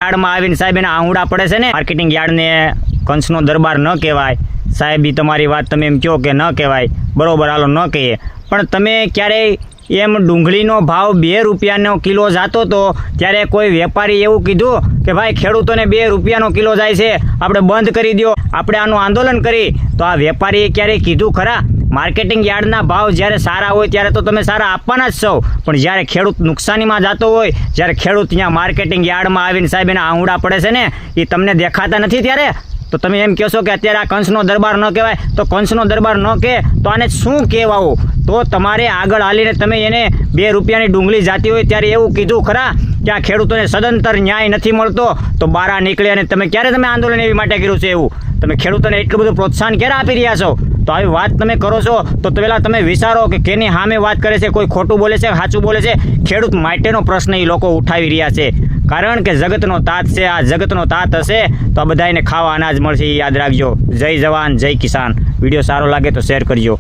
યાર્ડમાં આવીને સાહેબ એના આંગળા પડે છે ને, માર્કેટિંગ યાર્ડને કંસનો દરબાર ન કહેવાય સાહેબ, ઈ તમારી વાત તમે એમ કહો કે ન કહેવાય, બરોબર, હાલો ન કહીએ, પણ તમે ક્યારેય એમ ડુંગળીનો ભાવ 2 રૂપિયાનો કિલો જતો હતો ત્યારે કોઈ વેપારી એવું કીધું કે ભાઈ ખેડૂતોને 2 રૂપિયાનો કિલો જાય છે, આપણે બંધ કરી દો, આપણે આનું આંદોલન કરી? તો આ વેપારીએ ક્યારેય કીધું ખરા? માર્કેટિંગ યાર્ડના ભાવ જ્યારે સારા હોય ત્યારે તો તમે સારા આપવાના જ છો, પણ જ્યારે ખેડૂત નુકસાનીમાં જતો હોય, જ્યારે ખેડૂત અહીંયા માર્કેટિંગ યાર્ડમાં આવીને સાહેબ એના આંગળા પડે છે ને, એ તમને દેખાતા નથી ત્યારે તો તમે એમ કહેશો કે અત્યારે આ કંસનો દરબાર ન કહેવાય? તો કંસનો દરબાર ન કહે તો આને શું કહેવાવું? તો તમારે આગળ હાલીને તમે એને 2 રૂપિયાની ડુંગળી જાતી હોય ત્યારે એવું કીધું ખરા કે આ ખેડૂતોને સદંતર ન્યાય નથી મળતો, તો બહાર નીકળે અને તમે ક્યારે તમે આંદોલન એવી માટે કર્યું છે? એવું તમે ખેડૂતોને એટલું બધું પ્રોત્સાહન ક્યારે આપી રહ્યા છો? તો આવી વાત તમે કરો છો તો પહેલાં તમે વિચારો કે કેની સામે વાત કરે છે, કોઈ ખોટું બોલે છે, સાચું બોલે છે? ખેડૂત માટેનો પ્રશ્ન એ લોકો ઉઠાવી રહ્યા છે, કારણ કે જગતનો તાત છે, આ જગતનો તાત હશે તો આ બધાને ખાવા અનાજ મળશે, એ યાદ રાખજો. જય જવાન જય કિસાન. વિડીયો સારો લાગે તો શેર કરજો.